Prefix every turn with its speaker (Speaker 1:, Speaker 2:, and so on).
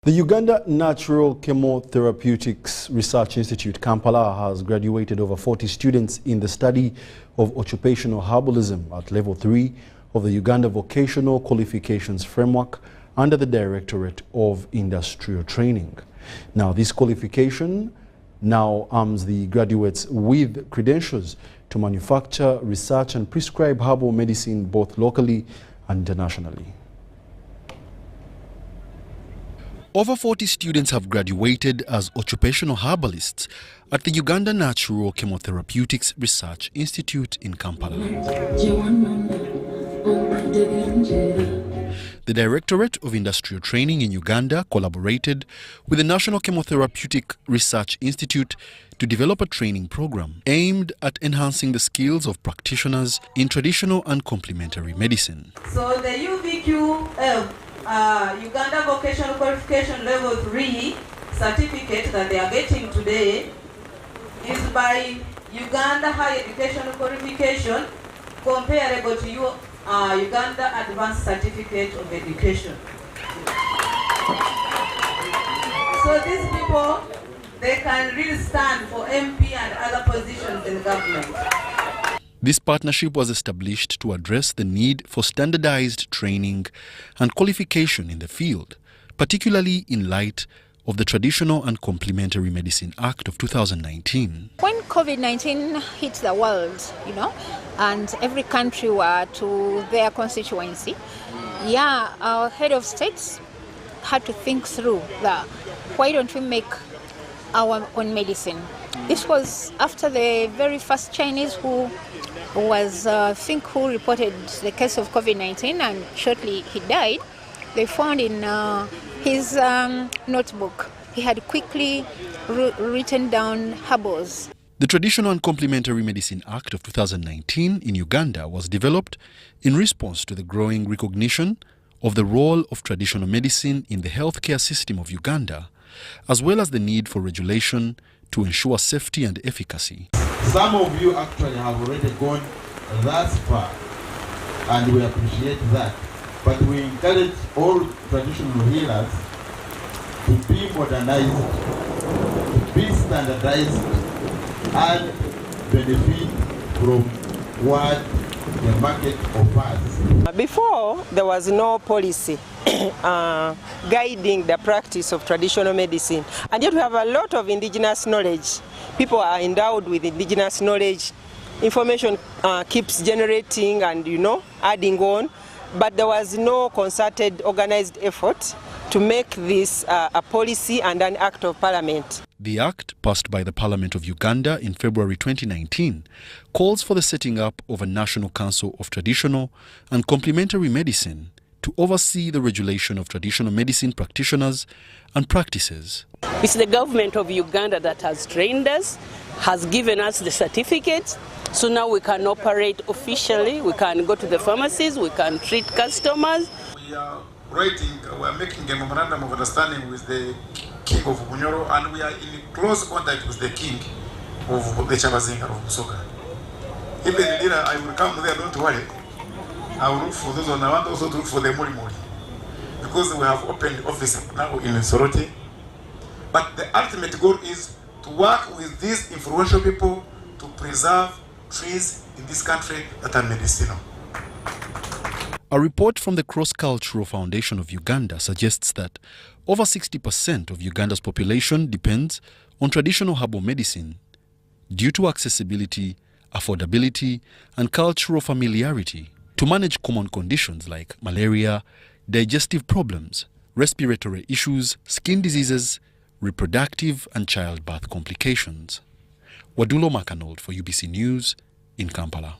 Speaker 1: The Uganda Natural Chemotherapeutics Research Institute, Kampala, has graduated over 40 students in the study of occupational herbalism at Level 3 of the Uganda Vocational Qualifications Framework under the Directorate of Industrial Training. Now, this qualification now arms the graduates with credentials to manufacture, research and prescribe herbal medicine both locally and internationally. Over 40 students have graduated as occupational herbalists at the Uganda Natural Chemotherapeutics Research Institute in Kampala. The Directorate of Industrial Training in Uganda collaborated with the National Chemotherapeutic Research Institute to develop a training program aimed at enhancing the skills of practitioners in traditional and complementary medicine.
Speaker 2: So the UVQF Uganda Vocational Qualification Level 3 certificate that they are getting today is by Uganda Higher Educational Qualification comparable to your Uganda Advanced Certificate of Education. So these people, they can really stand for MP and other positions in government.
Speaker 1: This partnership was established to address the need for standardized training and qualification in the field, particularly in light of the Traditional and Complementary Medicine Act of 2019.
Speaker 3: When COVID-19 hit the world, and every country were to their constituency, our head of states had to think through that. Why don't we make our own medicine? This was after the very first Chinese who reported the case of COVID-19, and shortly he died. They found in his notebook, he had quickly written down herbals.
Speaker 1: The Traditional and Complementary Medicine Act of 2019 in Uganda was developed in response to the growing recognition of the role of traditional medicine in the healthcare system of Uganda, as well as the need for regulation to ensure safety and efficacy.
Speaker 4: Some of you actually have already gone that far, and we appreciate that. But we encourage all traditional healers to be modernized, to be standardized, and benefit from what the market offers.
Speaker 5: Before, there was no policy guiding the practice of traditional medicine, and yet we have a lot of indigenous knowledge. People are endowed with indigenous knowledge. Information keeps generating and adding on, but there was no concerted, organized effort to make this a policy and an act of parliament.
Speaker 1: The act, passed by the Parliament of Uganda in February 2019, calls for the setting up of a National Council of Traditional and Complementary Medicine to oversee the regulation of traditional medicine practitioners and practices.
Speaker 6: It's the government of Uganda that has trained us, has given us the certificates, so now we can operate officially, we can go to the pharmacies, we can treat customers.
Speaker 7: We are making a memorandum of understanding with the King of Bunyoro, and we are in close contact with the King of the Chabazinga of Busoga. Even later, I will come there, don't worry. I will look for those, and I want also to look for the Morimori, because we have opened office now in Soroti. But the ultimate goal is to work with these influential people to preserve trees in this country that are medicinal.
Speaker 1: A report from the Cross-Cultural Foundation of Uganda suggests that over 60% of Uganda's population depends on traditional herbal medicine due to accessibility, affordability, and cultural familiarity to manage common conditions like malaria, digestive problems, respiratory issues, skin diseases, reproductive and childbirth complications. Wadulo Makanold for UBC News in Kampala.